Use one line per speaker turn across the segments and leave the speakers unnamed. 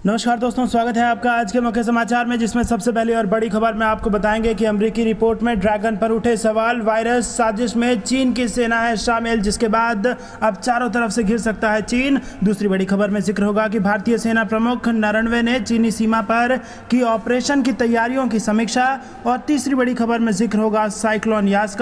नमस्कार दोस्तों, स्वागत है आपका आज के मुख्य समाचार में, जिसमें सबसे पहली और बड़ी खबर में आपको बताएंगे कि अमेरिकी रिपोर्ट में ड्रैगन पर उठे सवाल, वायरस साजिश में चीन की सेना है शामिल, जिसके बाद अब चारों तरफ से घिर सकता है चीन। दूसरी बड़ी खबर में जिक्र होगा कि भारतीय सेना प्रमुख नरवणे ने चीनी सीमा पर की ऑपरेशन की तैयारियों की समीक्षा। और तीसरी बड़ी खबर में जिक्र होगा साइक्लोन यास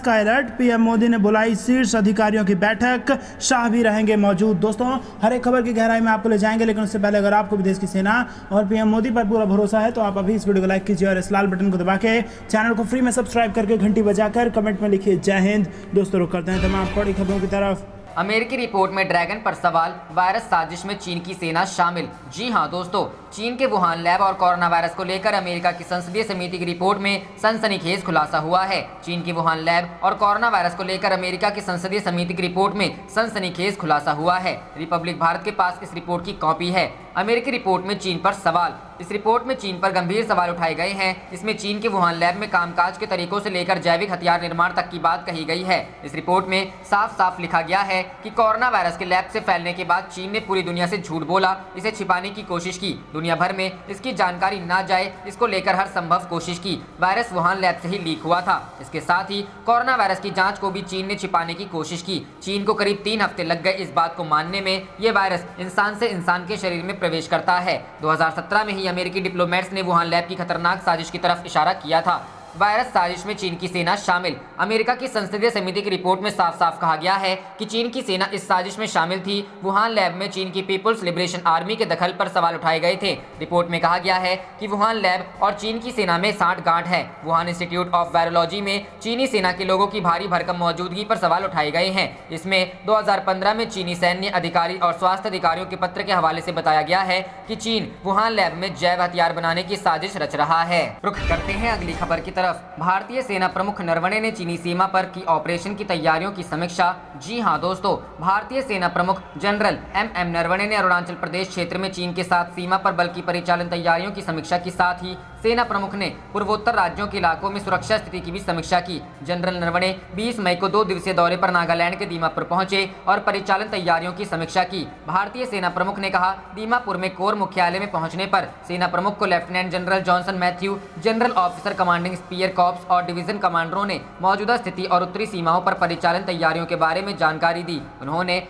का अलर्ट, पीएम मोदी ने बुलाई शीर्ष अधिकारियों की बैठक, शाह भी रहेंगे मौजूद। दोस्तों, हर एक खबर की गहराई में आपको ले जाएंगे, लेकिन उससे पहले अगर आपको भी देश की सेना और पीएम मोदी पर पूरा भरोसा है तो आप अभी इस वीडियो को लाइक कीजिए और इस लाल बटन को दबा के चैनल को फ्री में सब्सक्राइब करके घंटी बजाकर कमेंट में लिखिए जय हिंद। दोस्तों, रुक करते हैं तमाम बड़ी खबरों की तरफ।
अमेरिकी रिपोर्ट में ड्रैगन पर सवाल, वायरस साजिश में चीन की सेना शामिल। जी हां दोस्तों, चीन के वुहान लैब और कोरोना वायरस को लेकर अमेरिका की संसदीय समिति की रिपोर्ट में सनसनीखेज खुलासा हुआ है। चीन की वुहान लैब और कोरोना वायरस को लेकर अमेरिका की संसदीय समिति की रिपोर्ट में सनसनीखेज खुलासा हुआ है। रिपब्लिक भारत के पास इस रिपोर्ट की कॉपी है। अमेरिकी रिपोर्ट में चीन पर सवाल। इस रिपोर्ट में चीन पर गंभीर सवाल उठाए गए हैं। इसमें चीन के वुहान लैब में कामकाज के तरीकों से लेकर जैविक हथियार निर्माण तक की बात कही गई है। इस रिपोर्ट में साफ साफ लिखा गया है कि कोरोना वायरस के लैब से फैलने के बाद चीन ने पूरी दुनिया से झूठ बोला, इसे छिपाने की कोशिश की, दुनिया भर में इसकी जानकारी ना जाए इसको लेकर हर संभव कोशिश की। वायरस वुहान लैब से ही लीक हुआ था। इसके साथ ही कोरोना वायरस की जांच को भी चीन ने छिपाने की कोशिश की। चीन को करीब 3 हफ्ते लग गए इस बात को मानने में ये वायरस इंसान से इंसान के शरीर में प्रवेश करता है। 2017 में ही अमेरिकी डिप्लोमेट्स ने वुहान लैब की खतरनाक साजिश की तरफ इशारा किया था। वायरस साजिश में चीन की सेना शामिल। अमेरिका की संसदीय समिति की रिपोर्ट में साफ साफ कहा गया है कि चीन की सेना इस साजिश में शामिल थी। वुहान लैब में चीन की पीपुल्स लिबरेशन आर्मी के दखल पर सवाल उठाए गए थे। रिपोर्ट में कहा गया है कि वुहान लैब और चीन की सेना में सांठगांठ है। वुहान इंस्टीट्यूट ऑफ वायरोलॉजी में चीनी सेना के लोगों की भारी भरकम मौजूदगी पर सवाल उठाए गए हैं। इसमें 2015 में चीनी सैन्य अधिकारी और स्वास्थ्य अधिकारियों के पत्र के हवाले से बताया गया है कि चीन वुहान लैब में जैव हथियार बनाने की साजिश रच रहा है। रुख करते हैं अगली खबर की तरफ। भारतीय सेना प्रमुख नरवणे ने चीनी सीमा पर की ऑपरेशन की तैयारियों की समीक्षा। जी हां दोस्तों, भारतीय सेना प्रमुख जनरल एम नरवणे ने अरुणाचल प्रदेश क्षेत्र में चीन के साथ सीमा पर बल की परिचालन तैयारियों की समीक्षा के साथ ही सेना प्रमुख ने पूर्वोत्तर राज्यों के इलाकों में सुरक्षा स्थिति की भी समीक्षा की। जनरल नरवणे 20 मई को 2 दिवसीय दौरे पर नागालैंड के दीमापुर पहुंचे और परिचालन तैयारियों की समीक्षा की। भारतीय सेना प्रमुख ने कहा, दीमापुर में कोर मुख्यालय में पहुंचने पर सेना प्रमुख को lieutenant general Johnson Mathew, general officer commanding spear corps और डिवीजन कमांडरों ने मौजूदा स्थिति और उत्तरी सीमाओं पर परिचालन तैयारियों के बारे में जानकारी दी। उन्होंने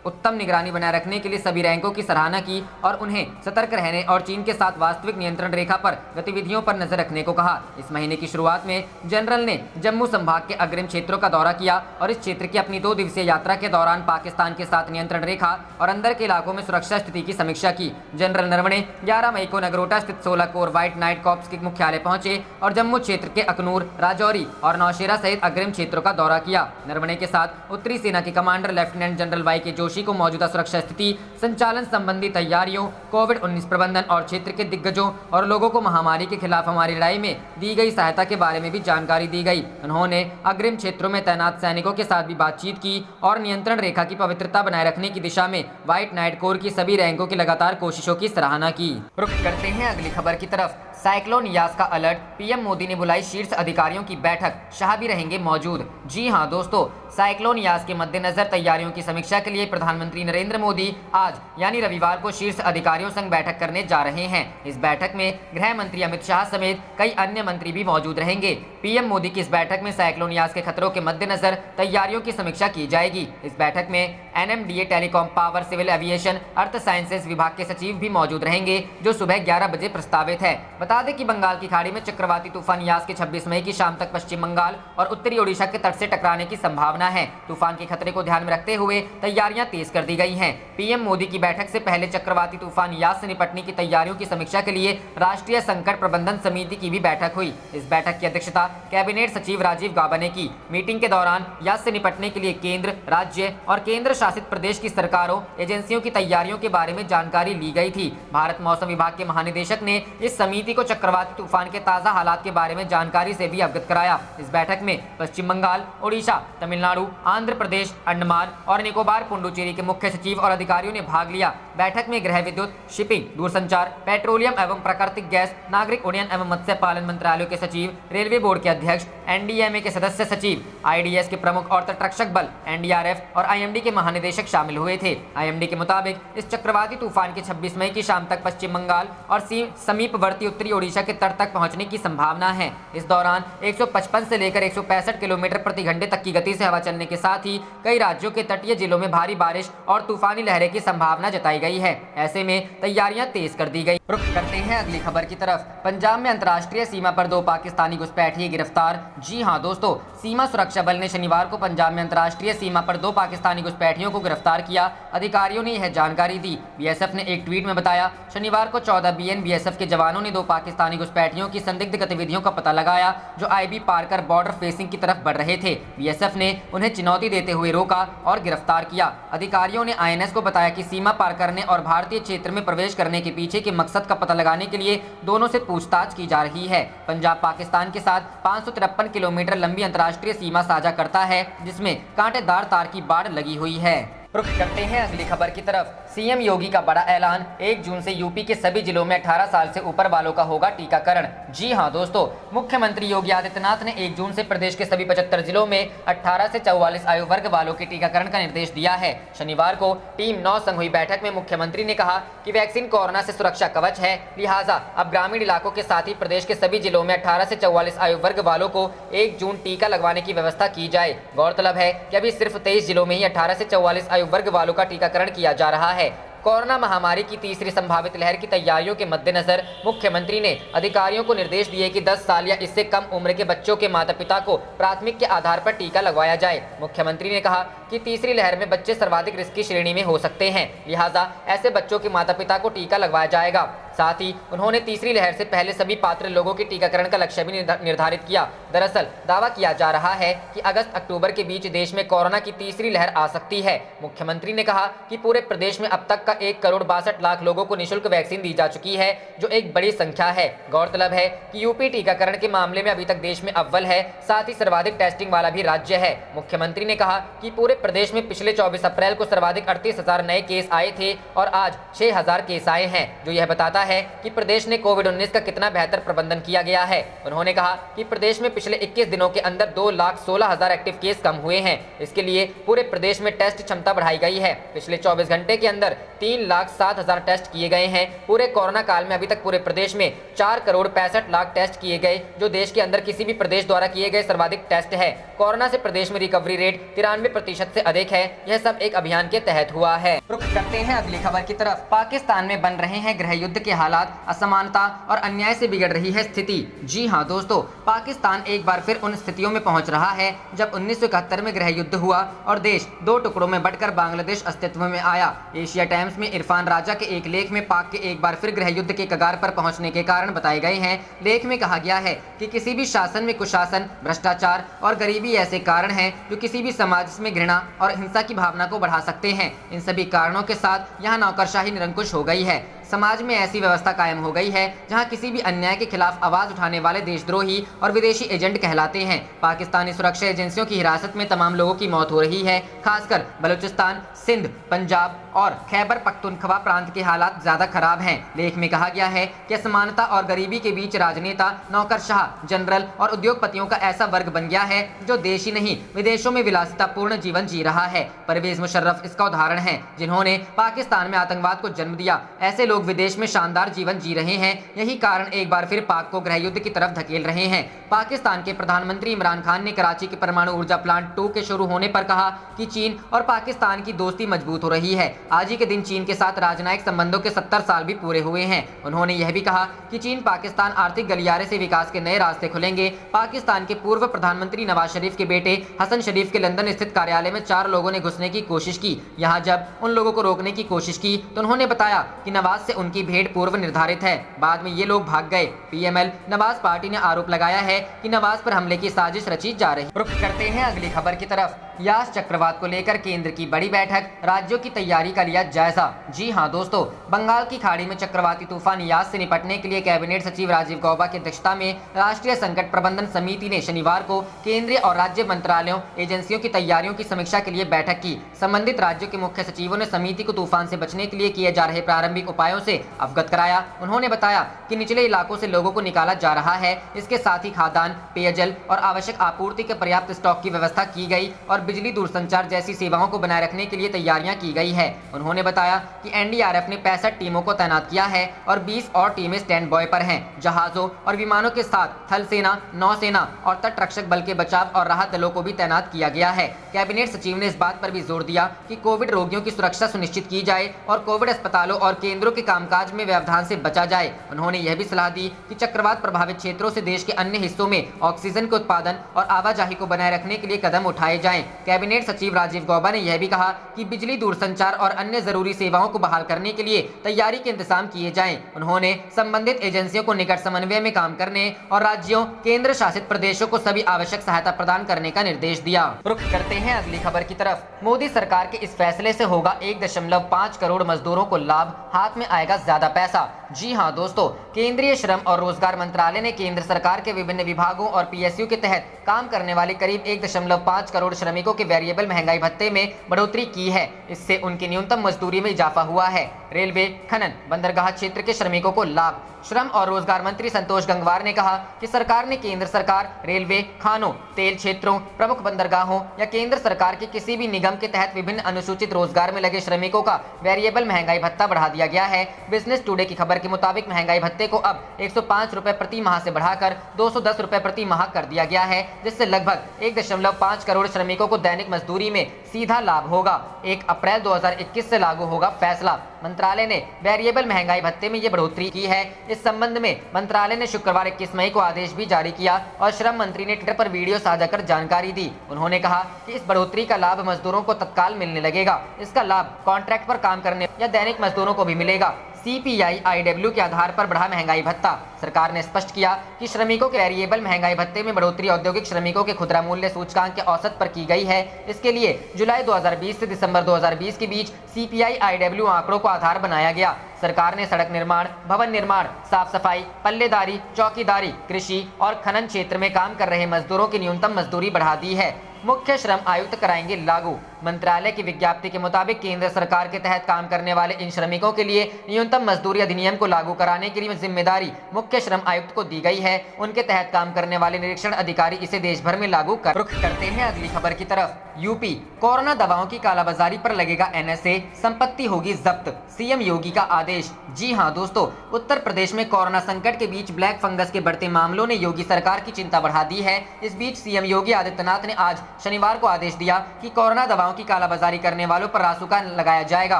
उत्तम निगरानी बनाए रखने के लिए सभी रैंकों की सराहना की और उन्हें सतर्क रहने और चीन के साथ वास्तविक नियंत्रण रेखा पर गतिविधियों पर नजर रखने को कहा। इस महीने की शुरुआत में जनरल ने जम्मू संभाग के अग्रिम क्षेत्रों का दौरा किया और इस क्षेत्र की अपनी 2 दिवसीय यात्रा के दौरान पाकिस्तान के साथ नियंत्रण रेखा और अंदर के इलाकों में सुरक्षा स्थिति की समीक्षा की। जनरल नरवणे 11 मई को नगरोटा स्थित 16 कोर व्हाइट नाइट कॉर्प्स के मुख्यालय पहुंचे और जम्मू क्षेत्र के अखनूर, राजौरी और नौशेरा सहित अग्रिम क्षेत्रों का दौरा किया। नरवणे के साथ उत्तरी सेना के कमांडर लेफ्टिनेंट जनरल वाई.के. जोशी को मौजूदा सुरक्षा स्थिति, संचालन संबंधी तैयारियों, कोविड-19 प्रबंधन और क्षेत्र के दिग्गजों और लोगों को महामारी के खिलाफ हमारी लड़ाई में दी गई सहायता के बारे में भी जानकारी दी गई। उन्होंने अग्रिम क्षेत्रों में तैनात सैनिकों के साथ भी बातचीत की और नियंत्रण रेखा की पवित्रता बनाए रखने की दिशा में व्हाइट नाइट कोर की सभी रैंकों की लगातार कोशिशों की सराहना की। रुख करते हैं अगली खबर की तरफ। साइक्लोन यास का अलर्ट, पीएम मोदी ने बुलाई शीर्ष अधिकारियों की बैठक, शाह भी रहेंगे मौजूद। जी हां दोस्तों, साइक्लोन यास के मद्देनजर तैयारियों की समीक्षा के लिए प्रधानमंत्री नरेंद्र मोदी आज यानी रविवार को शीर्ष अधिकारियों संग बैठक करने जा रहे हैं। इस बैठक में गृह मंत्री अमित शाह समेत कई अन्य मंत्री भी मौजूद रहेंगे। पीएम मोदी की इस बैठक में साइक्लोन यास के खतरों के मद्देनजर तैयारियों की समीक्षा की जाएगी। इस बैठक में NMDA, telecom, power, civil aviation, earth sciences विभाग के सचिव भी मौजूद रहेंगे, जो सुबह 11 बजे प्रस्तावित है। बता दें कि बंगाल की खाड़ी में चक्रवाती तूफान यास के 26 मई की शाम तक पश्चिम बंगाल और उत्तरी ओडिशा के तट से टकराने की संभावना है। तूफान के खतरे को ध्यान में रखते हुए तैयारियां तेज कर दी गई हैं। पीएम मोदी की बैठक से पहले चक्रवाती तूफान यास से निपटने की तैयारियों की समीक्षा के लिए राष्ट्रीय संकट प्रबंधन समिति की भी बैठक हुई। इस बैठक की अध्यक्षता कैबिनेट सचिव राजीव गाबा ने की। मीटिंग के दौरान यास से निपटने के लिए केंद्र, राज्य और केंद्र शासित प्रदेश की सरकारों, एजेंसियों की तैयारियों के बारे में जानकारी ली गई थी। भारत मौसम विभाग के महानिदेशक ने इस समिति को चक्रवाती तूफान के ताज़ा हालात के बारे में जानकारी से भी अवगत कराया। इस बैठक में पश्चिम बंगाल, ओडिशा, तमिलनाडु, आंध्र प्रदेश, अंडमान और निकोबार, पुडुचेरी के मुख्य सचिव और अधिकारियों ने भाग लिया। बैठक में गृह विद्युत, शिपिंग, दूरसंचार, पेट्रोलियम एवं प्राकृतिक गैस, नागरिक उड्डयन एवं मत्स्य पालन मंत्रालयों के सचिव, रेलवे बोर्ड के अध्यक्ष, एनडीएमए के सदस्य सचिव, आईडीएस के प्रमुख और तटरक्षक बल, एनडीआरएफ और आईएमडी के महानिदेशक शामिल हुए थे। आईएमडी के मुताबिक इस चक्रवाती तूफान के 26 मई की शाम तक पश्चिम बंगाल और समीपवर्ती उत्तरी ओडिशा के तट तक पहुंचने की संभावना है। इस दौरान 155 से लेकर 165 किलोमीटर प्रति घंटे तक की गति से हवा चलने के साथ ही कई राज्यों के तटीय जिलों में भारी बारिश और तूफानी लहरें की संभावना जताई गई है। ऐसे में तैयारियां तेज कर दी गई। रुख करते हैं अगली खबर की तरफ। पंजाब में अंतर्राष्ट्रीय सीमा पर 2 पाकिस्तानी घुसपैठिए गिरफ्तार। जी हां दोस्तों, सीमा सुरक्षा बल ने शनिवार को पंजाब में अंतर्राष्ट्रीय सीमा पर 2 पाकिस्तानी घुसपैठियों को गिरफ्तार किया। अधिकारियों ने यह जानकारी दी। बीएसएफ ने एक ट्वीट में बताया, शनिवार को 14 बीएन बीएसएफ के जवानों ने 2 पाकिस्तानी घुसपैठियों की संदिग्ध गतिविधियों का पता लगाया जो आईबी पार कर बॉर्डर फेसिंग की तरफ बढ़ रहे थे। बीएसएफ ने उन्हें चुनौती देते हुए रोका और गिरफ्तार किया। अधिकारियों ने आईएनएस को बताया कि सीमा पार करने और भारतीय क्षेत्र में प्रवेश करने के पीछे के मकसद का पता लगाने के लिए दोनों से पूछताछ की जा रही है। पंजाब पाकिस्तान के साथ 553 किलोमीटर लंबी अंतर्राष्ट्रीय सीमा साझा करता है, जिसमें कांटेदार तार की बाड़ लगी हुई है। रुख करते हैं अगली खबर की तरफ। सीएम योगी का बड़ा ऐलान, 1 जून से यूपी के सभी जिलों में 18 साल से ऊपर वालों का होगा टीकाकरण। जी हां दोस्तों, मुख्यमंत्री योगी आदित्यनाथ ने 1 जून से प्रदेश के सभी 75 जिलों में 18 से 44 आयु वर्ग वालों के टीकाकरण का निर्देश दिया है। शनिवार को टीम 9 संग हुई बैठक में मुख्यमंत्री ने कहा कि वैक्सीन कोरोना से सुरक्षा कवच है, लिहाजा अब ग्रामीण इलाकों के साथ ही प्रदेश के सभी जिलों में 18 से 44 आयु वर्ग वालों को 1 जून टीका लगवाने की व्यवस्था की जाए। गौरतलब है कि अभी सिर्फ 23 जिलों में ही 18 से 44 आयु वर्ग वालों का टीकाकरण किया जा रहा है। कोरोना महामारी की तीसरी संभावित लहर की तैयारियों के मद्देनजर मुख्यमंत्री ने अधिकारियों को निर्देश दिए कि 10 साल या इससे कम उम्र के बच्चों के माता पिता को प्राथमिक के आधार पर टीका लगवाया जाए। मुख्यमंत्री ने कहा कि तीसरी लहर में बच्चे सर्वाधिक रिस्क की श्रेणी में हो सकते हैं, लिहाजा ऐसे बच्चों के माता पिता को टीका लगवाया जाएगा। साथ ही उन्होंने तीसरी लहर से पहले सभी पात्र लोगों के टीकाकरण का लक्ष्य भी निर्धारित किया। दरअसल दावा किया जा रहा है कि अगस्त-अक्टूबर के बीच देश में कोरोना की तीसरी लहर आ सकती है। मुख्यमंत्री ने कहा कि पूरे प्रदेश में अब तक का 1 करोड़ 62 लाख लोगों को निःशुल्क वैक्सीन दी जा चुकी है, जो एक बड़ी संख्या है। गौरतलब है कि यूपी टीकाकरण के मामले में अभी तक देश में अव्वल है, साथ ही सर्वाधिक टेस्टिंग वाला भी राज्य है। मुख्यमंत्री ने कहा कि पूरे प्रदेश में पिछले 24 अप्रैल को सर्वाधिक 38,000 नए केस आए थे और आज 6,000 केस आए हैं, जो यह बताता है कि प्रदेश ने कोविड-19 का कितना बेहतर प्रबंधन किया गया है। उन्होंने कहा कि प्रदेश में पिछले 21 दिनों के अंदर 2,16,000 एक्टिव केस कम हुए हैं। इसके लिए पूरे प्रदेश में टेस्ट क्षमता बढ़ाई गई है। पिछले 24 घंटे के अंदर 3,07,000 टेस्ट किए गए हैं। पूरे कोरोना काल में अभी तक पूरे प्रदेश में 4 करोड़ 65 लाख टेस्ट किए गए, जो देश के अंदर किसी भी प्रदेश द्वारा किए गए सर्वाधिक टेस्ट है। कोरोना से प्रदेश में रिकवरी रेट 93% से अधिक है। यह सब एक अभियान के तहत हुआ है। रुख करते हैं अगली खबर की तरफ। पाकिस्तान में बन रहे हैं गृह युद्ध के हालात, असमानता और अन्याय से बिगड़ रही है स्थिति। जी हां दोस्तों, पाकिस्तान एक बार फिर उन स्थितियों में पहुंच रहा है जब 1971 में गृह युद्ध हुआ और देश 2 टुकड़ों में बंटकर बांग्लादेश अस्तित्व में आया। एशिया टाइम्स में इरफान राजा के एक लेख में पाक के एक बार फिर गृह युद्ध के कगार पर पहुंचने के कारण बताए गए हैं। लेख में कहा गया है कि किसी भी शासन में कुशासन, भ्रष्टाचार और गरीबी ऐसे कारण हैं जो किसी भी समाज में घृणा और हिंसा की भावना को बढ़ा सकते हैं। इन सभी कारणों के साथ यहाँ नौकरशाही निरंकुश हो गई है। समाज में ऐसी व्यवस्था कायम हो गई है जहां किसी भी अन्याय के खिलाफ आवाज उठाने वाले देशद्रोही और विदेशी एजेंट कहलाते हैं। पाकिस्तानी सुरक्षा एजेंसियों की हिरासत में तमाम लोगों की मौत हो रही है। खासकर बलूचिस्तान, सिंध, पंजाब और खैबर पख्तूनख्वा प्रांत के हालात ज्यादा खराब हैं। लेख में कहा गया है कि असमानता और गरीबी के बीच राजनेता, नौकरशाह, जनरल और उद्योगपतियों का ऐसा वर्ग बन गया है जो देश ही नहीं विदेशों में विलासितापूर्ण जीवन जी रहा है। परवेज मुशर्रफ इसका उदाहरण है, जिन्होंने पाकिस्तान में आतंकवाद को जन्म दिया। ऐसे लोग विदेश में शानदार जीवन जी रहे हैं। यही कारण एक बार फिर पाक को गृह युद्ध की तरफ धकेल रहे हैं। पाकिस्तान के प्रधानमंत्री इमरान खान ने कराची के परमाणु ऊर्जा प्लांट 2 के शुरू होने पर कहा कि चीन और पाकिस्तान की दोस्ती मजबूत हो रही है। आज ही के दिन चीन के साथ राजनयिक संबंधों के 70 साल भी पूरे हुए हैं। उन्होंने यह भी कहा कि चीन पाकिस्तान आर्थिक गलियारे से विकास के नए रास्ते खुलेंगे। पाकिस्तान के पूर्व प्रधानमंत्री नवाज शरीफ के बेटे हसन शरीफ के लंदन स्थित कार्यालय में 4 लोगों ने घुसने की कोशिश की। यहाँ जब उन लोगों को रोकने की कोशिश की तो उन्होंने बताया कि नवाज से उनकी भेंट पूर्व निर्धारित है। बाद में ये लोग भाग गए। पीएमएल नवाज पार्टी ने आरोप लगाया है कि नवाज पर हमले की साजिश रची जा रही है। रुख करते हैं अगली खबर की तरफ। यास चक्रवात को लेकर केंद्र की बड़ी बैठक, राज्यों की तैयारी का लिया जायजा। जी हां दोस्तों, बंगाल की खाड़ी में चक्रवाती तूफान यास से निपटने के लिए कैबिनेट सचिव राजीव गौबा की अध्यक्षता में राष्ट्रीय संकट प्रबंधन समिति ने शनिवार को केंद्रीय और राज्य मंत्रालयों, एजेंसियों की तैयारियों की समीक्षा के लिए बैठक की। संबंधित राज्यों के मुख्य सचिवों ने समिति को तूफान से बचने के लिए किए जा रहे प्रारंभिक उपायों से अवगत कराया। उन्होंने बताया कि निचले इलाकों से लोगों को निकाला जा रहा है। इसके साथ ही खाद्यान्न, पेयजल और आवश्यक आपूर्ति के पर्याप्त स्टॉक की व्यवस्था की गई और बिजली, दूरसंचार जैसी सेवाओं को बनाए रखने के लिए तैयारियां की गई है। उन्होंने बताया कि एनडीआरएफ ने 65 टीमों को तैनात किया है और 20 और टीमें स्टैंड बाय पर हैं। जहाजों और विमानों के साथ थल सेना, नौसेना और तट रक्षक बल के बचाव और राहत दलों को भी तैनात किया गया है। कैबिनेट सचिव ने इस बात पर भी जोर दिया कि कोविड रोगियों की सुरक्षा सुनिश्चित की जाए और कोविड अस्पतालों और केंद्रों के कामकाज में व्यवधान से बचा जाए। उन्होंने यह भी सलाह दी कि चक्रवात प्रभावित क्षेत्रों से देश के अन्य हिस्सों में ऑक्सीजन के उत्पादन और आवाजाही को बनाए रखने के लिए कदम उठाए जाएं। कैबिनेट सचिव राजीव गौबा ने यह भी कहा कि बिजली, दूरसंचार और अन्य जरूरी सेवाओं को बहाल करने के लिए तैयारी के इंतजाम किए जाएं। उन्होंने संबंधित एजेंसियों को निकट समन्वय में काम करने और राज्यों, केंद्र शासित प्रदेशों को सभी आवश्यक सहायता प्रदान करने का निर्देश दिया। रुख करते हैं अगली खबर की तरफ। मोदी सरकार के इस फैसले से होगा 1.5 करोड़ मजदूरों को लाभ, हाथ में आएगा ज्यादा पैसा। जी हां दोस्तों, केंद्रीय श्रम और रोजगार मंत्रालय ने केंद्र सरकार के विभिन्न विभागों और पीएसयू के तहत काम करने वाले करीब 1.5 करोड़ श्रमिकों के वेरिएबल महंगाई भत्ते में बढ़ोतरी की है। इससे उनकी न्यूनतम मजदूरी में इजाफा हुआ है। रेलवे, खनन, बंदरगाह क्षेत्र के श्रमिकों को लाभ। श्रम और रोजगार मंत्री संतोष गंगवार ने कहा कि सरकार ने केंद्र सरकार, रेलवे, खानों, तेल क्षेत्रों, प्रमुख बंदरगाहों या केंद्र सरकार के किसी भी निगम के तहत विभिन्न अनुसूचित रोजगार में लगे श्रमिकों का वेरिएबल महंगाई भत्ता बढ़ा दिया गया है। बिजनेस टुडे की खबर के मुताबिक महंगाई भत्ते को अब 105 रुपए प्रति माह से बढ़ाकर 210 रुपए प्रति माह कर दिया गया है, जिससे लगभग 1.5 करोड़ श्रमिकों को दैनिक मजदूरी में सीधा लाभ होगा। 1 अप्रैल 2021 से लागू होगा फैसला। मंत्रालय ने वेरिएबल महंगाई भत्ते में ये बढ़ोतरी की है। इस संबंध में मंत्रालय ने शुक्रवार 21 मई को आदेश भी जारी किया और श्रम मंत्री ने ट्विटर पर वीडियो साझा कर जानकारी दी। उन्होंने कहा कि इस बढ़ोतरी का लाभ मजदूरों को तत्काल मिलने लगेगा। इसका लाभ कॉन्ट्रैक्ट पर काम करने या दैनिक मजदूरों को भी मिलेगा। CPI-IW के आधार पर बढ़ा महंगाई भत्ता। सरकार ने स्पष्ट किया कि श्रमिकों के वेरिएबल महंगाई भत्ते में बढ़ोतरी औद्योगिक श्रमिकों के खुदरा मूल्य सूचकांक के औसत पर की गई है। इसके लिए जुलाई 2020 से दिसंबर 2020 के बीच CPI-IW आंकड़ों को आधार बनाया गया। सरकार ने सड़क निर्माण, भवन निर्माण, साफ सफाई, पल्लेदारी, चौकीदारी, कृषि और खनन क्षेत्र में काम कर रहे मजदूरों की न्यूनतम मजदूरी बढ़ा दी है। मुख्य श्रम आयुक्त कराएंगे लागू। मंत्रालय की विज्ञप्ति के मुताबिक केंद्र सरकार के तहत काम करने वाले इन श्रमिकों के लिए न्यूनतम मजदूरी अधिनियम को लागू कराने के लिए जिम्मेदारी मुख्य श्रम आयुक्त को दी गई है। उनके तहत काम करने वाले निरीक्षण अधिकारी इसे देश भर में लागू कर। रुख करते हैं अगली खबर की तरफ। यूपी, कोरोना दवाओं की कालाबाजारी पर लगेगा NSA, संपत्ति होगी जब्त। सीएम योगी का आदेश। जी हां दोस्तों, उत्तर प्रदेश में कोरोना संकट के बीच ब्लैक फंगस के बढ़ते मामलों ने योगी सरकार की चिंता बढ़ा दी है। इस बीच सीएम योगी आदित्यनाथ ने आज शनिवार को आदेश दिया कि कोरोना दवाओं की कालाबाजारी करने वालों पर रासुका लगाया जाएगा।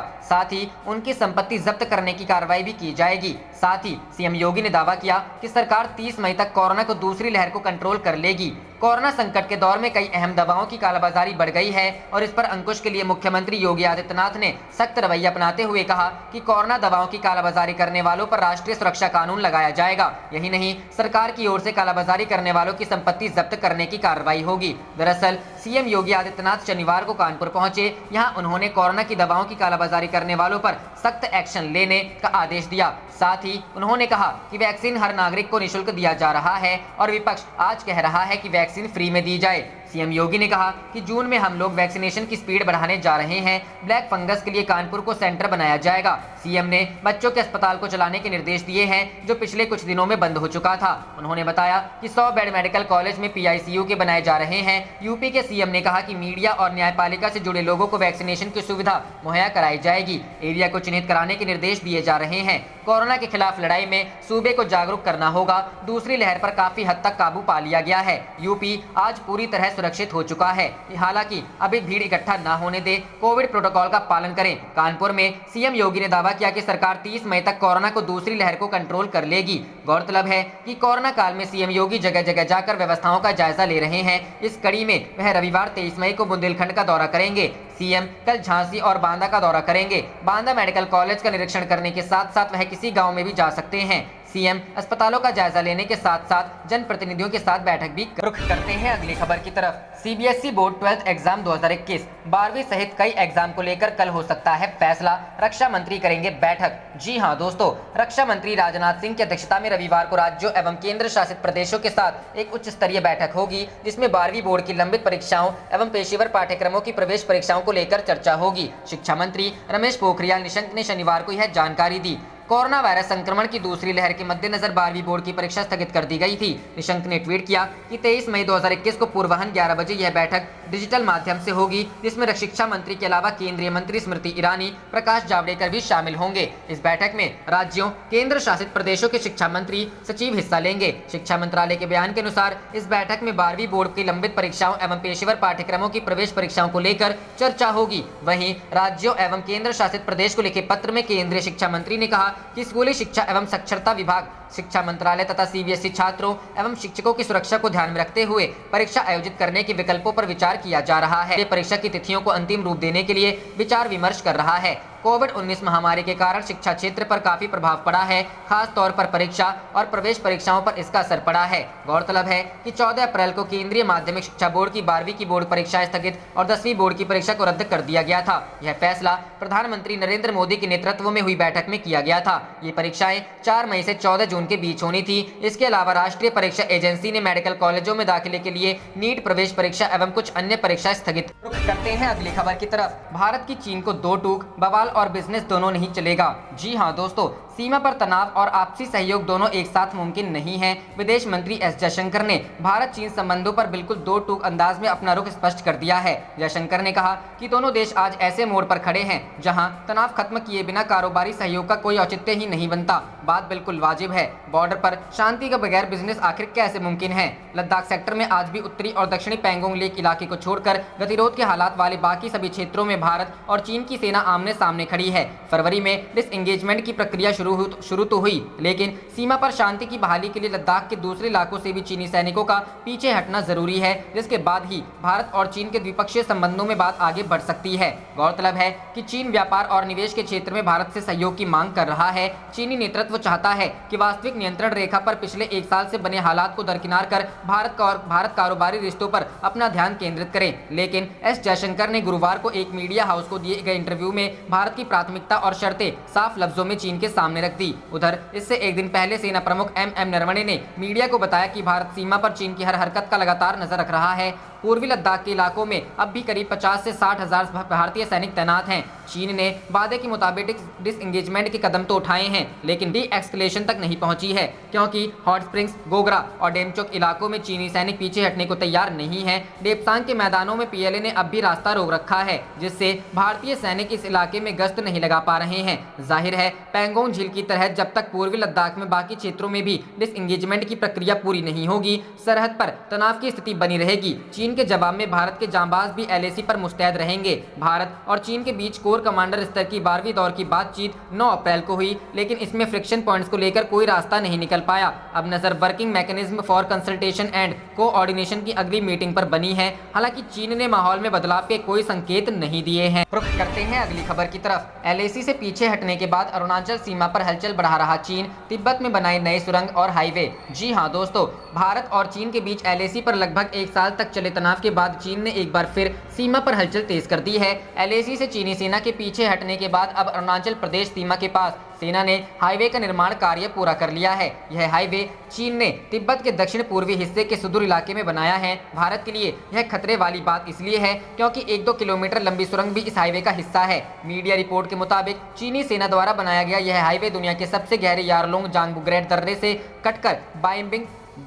साथ ही उनकी संपत्ति जब्त करने की कार्रवाई भी की जाएगी। साथ ही सीएम योगी ने दावा किया कि सरकार 30 मई तक कोरोना को दूसरी लहर को कंट्रोल कर लेगी। कोरोना संकट के दौर में कई अहम दवाओं की कालाबाजारी बढ़ गई है और इस पर अंकुश के लिए मुख्यमंत्री योगी आदित्यनाथ ने सख्त रवैया अपनाते हुए कहा कि कोरोना दवाओं की कालाबाजारी करने वालों पर राष्ट्रीय सुरक्षा कानून लगाया जाएगा। यही नहीं, सरकार की ओर से कालाबाजारी करने वालों की संपत्ति जब्त करने की कार्रवाई होगी। दरअसल सीएम योगी आदित्यनाथ शनिवार को कानपुर पहुंचे। यहां उन्होंने कोरोना की दवाओं की कालाबाजारी करने वालों पर सख्त एक्शन लेने का आदेश दिया। साथ ही उन्होंने कहा कि वैक्सीन हर नागरिक को निःशुल्क दिया जा रहा है और विपक्ष आज कह रहा है कि वैक्सीन फ्री में दी जाए। सीएम योगी ने कहा कि जून में हम लोग वैक्सीनेशन की स्पीड बढ़ाने जा रहे हैं। ब्लैक फंगस के लिए कानपुर को सेंटर बनाया जाएगा। सीएम ने बच्चों के अस्पताल को चलाने के निर्देश दिए हैं जो पिछले कुछ दिनों में बंद हो चुका था। उन्होंने बताया कि 100 बेड मेडिकल कॉलेज में PICU के बनाए जा रहे हैं। यूपी के सीएम ने कहा कि मीडिया और न्यायपालिका से जुड़े लोगों को वैक्सीनेशन की सुविधा मुहैया कराई जाएगी। एरिया को चिन्हित कराने के निर्देश दिए जा रहे हैं। कोरोना के खिलाफ लड़ाई में सूबे को जागरूक करना होगा। दूसरी लहर पर काफी हद तक काबू पा लिया गया है। यूपी आज पूरी तरह सुरक्षित हो चुका है। हालांकि अभी भीड़ इकट्ठा न होने दे, कोविड प्रोटोकॉल का पालन करें। कानपुर में सीएम योगी ने दावा किया कि सरकार 30 मई तक कोरोना को दूसरी लहर को कंट्रोल कर लेगी। गौरतलब है कि कोरोना काल में सीएम योगी जगह जगह जाकर व्यवस्थाओं का जायजा ले रहे हैं। इस कड़ी में वह रविवार 23 मई को बुंदेलखंड का दौरा करेंगे। सीएम कल झांसी और बांदा का दौरा करेंगे। बांदा मेडिकल कॉलेज का निरीक्षण करने के साथ साथ वह किसी गांव में भी जा सकते हैं। सीएम अस्पतालों का जायजा लेने के साथ साथ जनप्रतिनिधियों के साथ बैठक भी रुख करते हैं। अगली खबर की तरफ, सीबीएसई बोर्ड 12th एग्जाम 2021 12वीं सहित कई एग्जाम को लेकर कल हो सकता है फैसला, रक्षा मंत्री करेंगे बैठक। जी हां दोस्तों, रक्षा मंत्री राजनाथ सिंह की अध्यक्षता में रविवार को राज्यों एवं केंद्र शासित प्रदेशों के साथ एक उच्च स्तरीय बैठक होगी, जिसमें 12वीं बोर्ड की लंबित परीक्षाओं एवं पेशेवर पाठ्यक्रमों की प्रवेश परीक्षाओं को लेकर चर्चा होगी। शिक्षा मंत्री रमेश पोखरियाल निशंक ने शनिवार को यह जानकारी दी। कोरोना वायरस संक्रमण की दूसरी लहर के मद्देनजर 12वीं बोर्ड की परीक्षा स्थगित कर दी गई थी। निशंक ने ट्वीट किया कि 23 मई 2021 को पूर्वाह्न 11 बजे यह बैठक डिजिटल माध्यम से होगी, जिसमें शिक्षा मंत्री के अलावा केंद्रीय मंत्री स्मृति ईरानी, प्रकाश जावड़ेकर भी शामिल होंगे। इस बैठक में राज्यों, केंद्र शासित प्रदेशों के शिक्षा मंत्री, सचिव हिस्सा लेंगे। शिक्षा मंत्रालय के बयान के अनुसार इस बैठक में 12वीं बोर्ड की लंबित परीक्षाओं एवं पेशेवर पाठ्यक्रमों की प्रवेश परीक्षाओं को लेकर चर्चा होगी। वहीं राज्यों एवं केंद्र शासित प्रदेश को लिखे पत्र में केंद्रीय शिक्षा मंत्री ने कहा कि स्कूली शिक्षा एवं साक्षरता विभाग, शिक्षा मंत्रालय तथा सीबीएसई छात्रों एवं शिक्षकों की सुरक्षा को ध्यान में रखते हुए परीक्षा आयोजित करने के विकल्पों पर विचार किया जा रहा है। परीक्षा की तिथियों को अंतिम रूप देने के लिए विचार विमर्श कर रहा है। कोविड-19 महामारी के कारण शिक्षा क्षेत्र पर काफी प्रभाव पड़ा है, खास तौर पर परीक्षा और प्रवेश परीक्षाओं पर इसका असर पड़ा है। गौरतलब है कि 14 अप्रैल को केंद्रीय माध्यमिक शिक्षा बोर्ड की 12वीं की बोर्ड परीक्षाएं स्थगित और 10वीं बोर्ड की परीक्षा को रद्द कर दिया गया था। यह फैसला प्रधानमंत्री नरेंद्र मोदी के नेतृत्व में हुई बैठक में किया गया था। ये परीक्षाएं 4 मई से 14 जून के बीच होनी थी। इसके अलावा राष्ट्रीय परीक्षा एजेंसी ने मेडिकल कॉलेजों में दाखिले के लिए नीट प्रवेश परीक्षा एवं कुछ अन्य परीक्षाएं स्थगित। रुख करते हैं अगली खबर की तरफ, भारत की चीन को दो टूक, बवाल और बिजनेस दोनों नहीं चलेगा। जी हां दोस्तों, सीमा पर तनाव और आपसी सहयोग दोनों एक साथ मुमकिन नहीं है। विदेश मंत्री एस जयशंकर ने भारत चीन संबंधों पर बिल्कुल दो टूक अंदाज में अपना रुख स्पष्ट कर दिया है। जयशंकर ने कहा कि दोनों देश आज ऐसे मोड़ पर खड़े हैं जहां तनाव खत्म किए बिना कारोबारी सहयोग का कोई औचित्य ही नहीं बनता। बात बिल्कुल वाजिब है। बॉर्डर पर शांति के बगैर बिजनेस आखिर कैसे मुमकिन है? लद्दाख सेक्टर में आज भी उत्तरी और दक्षिणी पैंगोंग लेक इलाके को छोड़कर गतिरोध के हालात वाले बाकी सभी क्षेत्रों में भारत और चीन की सेना आमने सामने खड़ी है। फरवरी में डिसएंगेजमेंट की प्रक्रिया शुरू तो हुई, लेकिन सीमा पर शांति की बहाली के लिए लद्दाख के दूसरे इलाकों से भी चीनी सैनिकों का पीछे हटना जरूरी है, जिसके बाद ही भारत और चीन के द्विपक्षीय संबंधों में बात आगे बढ़ सकती है। गौरतलब है कि चीन व्यापार और निवेश के क्षेत्र में भारत से सहयोग की मांग कर रहा है। चीनी नेतृत्व चाहता है कि वास्तविक नियंत्रण रेखा पर पिछले एक साल से बने हालात को दरकिनार कर भारत कारोबारी रिश्तों पर अपना ध्यान केंद्रित करे। लेकिन एस जयशंकर ने गुरुवार को एक मीडिया हाउस को दिए गए इंटरव्यू में भारत की प्राथमिकता और शर्तें साफ लफ्जों में चीन के सामने रख दी। उधर इससे एक दिन पहले सेना प्रमुख एम नरवणे ने मीडिया को बताया कि भारत सीमा पर चीन की हर हरकत का लगातार नजर रख रहा है। पूर्वी लद्दाख के इलाकों में अब भी करीब 50 से 60 हजार भारतीय सैनिक तैनात हैं। चीन ने वादे के मुताबिक डिसएंगेजमेंट के कदम तो उठाए हैं, लेकिन डी एक्सकलेशन तक नहीं पहुंची है, क्योंकि हॉट स्प्रिंग्स, गोगरा और डेमचोक इलाकों में चीनी सैनिक पीछे हटने को तैयार नहीं है। डेपसांग के मैदानों में पीएलए ने अब भी रास्ता रोक रखा है, जिससे भारतीय सैनिक इस इलाके में गश्त नहीं लगा पा रहे हैं। जाहिर है पैंगोंग झील की तरह जब तक पूर्वी लद्दाख में बाकी क्षेत्रों में भी डिसएंगेजमेंट की प्रक्रिया पूरी नहीं होगी, सरहद पर तनाव की स्थिति बनी रहेगी। चीन के जवाब में भारत के जांबाज भी एलएसी पर मुस्तैद रहेंगे। भारत और चीन के बीच कोर कमांडर स्तर की 12वीं दौर की बातचीत 9 अप्रैल को हुई, लेकिन इसमें फ्रिक्शन पॉइंट्स को लेकर कोई रास्ता नहीं निकल पाया। अब नजर working mechanism for consultation and coordination की अगली मीटिंग पर बनी है। हालांकि चीन ने माहौल में बदलाव के कोई संकेत नहीं दिए हैं। रुख करते हैं अगली खबर की तरफ। एलएसी से पीछे हटने के बाद अरुणाचल सीमा पर हलचल बढ़ा रहा चीन, तिब्बत में बनाए नए सुरंग और हाईवे। जी हां दोस्तों, भारत और चीन के बीच एलएसी पर लगभग एक साल तक चले तनाव के बाद चीन ने एक बार फिर सीमा पर हलचल तेज कर दी है। एलएसी से चीनी सेना के पीछे हटने के बाद अब अरुणाचल प्रदेश सीमा के पास सेना ने हाईवे का निर्माण कार्य पूरा कर लिया है। यह हाईवे चीन ने तिब्बत के दक्षिण पूर्वी हिस्से के सुदूर इलाके में बनाया है। भारत के लिए यह खतरे वाली बात इसलिए है क्योंकि 1-2 किलोमीटर लंबी सुरंग भी इस हाईवे का हिस्सा है। मीडिया रिपोर्ट के मुताबिक चीनी सेना द्वारा बनाया गया यह हाईवे दुनिया के सबसे गहरे यारलोंग जांगबुग्रेड दर्रे से कटकर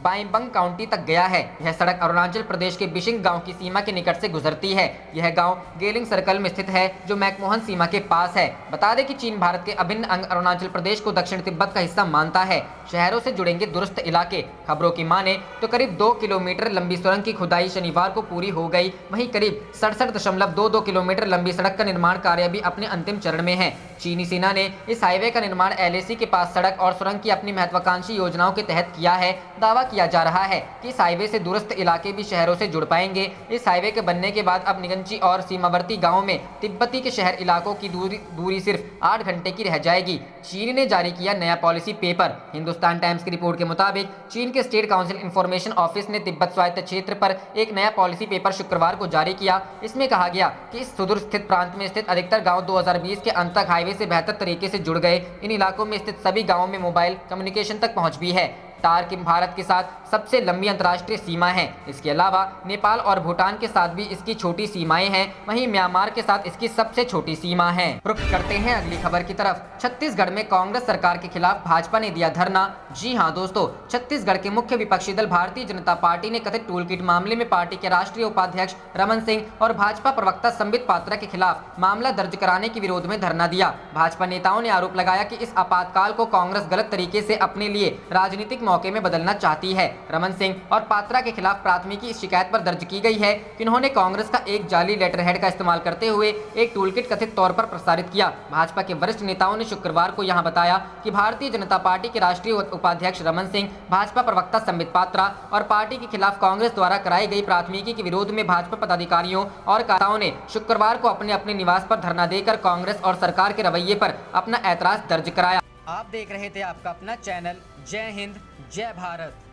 बाइंबंग काउंटी तक गया है। यह सड़क अरुणाचल प्रदेश के बिशिंग गांव की सीमा के निकट से गुजरती है। यह गांव गेलिंग सर्कल में स्थित है, जो मैकमोहन सीमा के पास है। बता दें कि चीन भारत के अभिन्न अंग अरुणाचल प्रदेश को दक्षिण तिब्बत का हिस्सा मानता है। शहरों से जुड़ेंगे दुरुस्त इलाके। खबरों की माने तो करीब 2 किलोमीटर लंबी सुरंग की खुदाई शनिवार को पूरी हो गई। वहीं करीब 67.22 किलोमीटर लंबी सड़क का निर्माण कार्य भी अपने अंतिम चरण में है। चीनी सेना ने इस हाईवे का निर्माण एलएसी के पास सड़क और सुरंग की अपनी महत्वाकांक्षी योजनाओं के तहत किया है। दावा दावा किया जा रहा है कि इस हाईवे से दूरस्थ इलाके भी शहरों से जुड़ पाएंगे। इस हाईवे के बनने के बाद अब निगंची और सीमावर्ती गाँव में तिब्बती के शहर इलाकों की दूरी सिर्फ 8 घंटे की रह जाएगी। चीन ने जारी किया नया पॉलिसी पेपर। हिंदुस्तान टाइम्स की रिपोर्ट के मुताबिक चीन के स्टेट काउंसिल इंफॉर्मेशन ऑफिस ने तिब्बत स्वायत्त क्षेत्र पर एक नया पॉलिसी पेपर शुक्रवार को जारी किया। इसमें कहा गया कि इस सुदूर स्थित प्रांत में स्थित अधिकतर गांव 2020 के अंत तक हाईवे से बेहतर तरीके से जुड़ गए। इन इलाकों में स्थित सभी गांवों में मोबाइल कम्युनिकेशन तक पहुंच भी है। टारकिम भारत के साथ सबसे लंबी अंतर्राष्ट्रीय सीमा है। इसके अलावा नेपाल और भूटान के साथ भी इसकी छोटी सीमाएं हैं। वहीं म्यांमार के साथ इसकी सबसे छोटी सीमा है। रुख करते हैं अगली खबर की तरफ। छत्तीसगढ़ में कांग्रेस सरकार के खिलाफ भाजपा ने दिया धरना। जी हां दोस्तों, छत्तीसगढ़ के मुख्य विपक्षी दल भारतीय जनता पार्टी ने कथित टूल किट मामले में पार्टी के राष्ट्रीय उपाध्यक्ष रमन सिंह और भाजपा प्रवक्ता संबित पात्रा के खिलाफ मामला दर्ज कराने के विरोध में धरना दिया। भाजपा नेताओं ने आरोप लगाया कि इस आपातकाल को कांग्रेस गलत तरीके से अपने लिए राजनीतिक मौके में बदलना चाहती है। रमन सिंह और पात्रा के खिलाफ प्राथमिकी इस शिकायत पर दर्ज की गई है कि उन्होंने कांग्रेस का एक जाली लेटरहेड का इस्तेमाल करते हुए एक टूलकिट कथित तौर पर प्रसारित किया। भाजपा के वरिष्ठ नेताओं ने शुक्रवार को यहां बताया कि भारतीय जनता पार्टी के राष्ट्रीय उपाध्यक्ष रमन सिंह, भाजपा प्रवक्ता संबित पात्रा और पार्टी के खिलाफ कांग्रेस द्वारा कराई गई प्राथमिकी के विरोध में भाजपा पदाधिकारियों और कार्यकर्ताओं ने शुक्रवार को अपने अपने निवास पर धरना देकर कांग्रेस और सरकार के रवैये पर अपना ऐतराज दर्ज कराया। आप देख रहे थे आपका अपना चैनल जय हिंद जय भारत।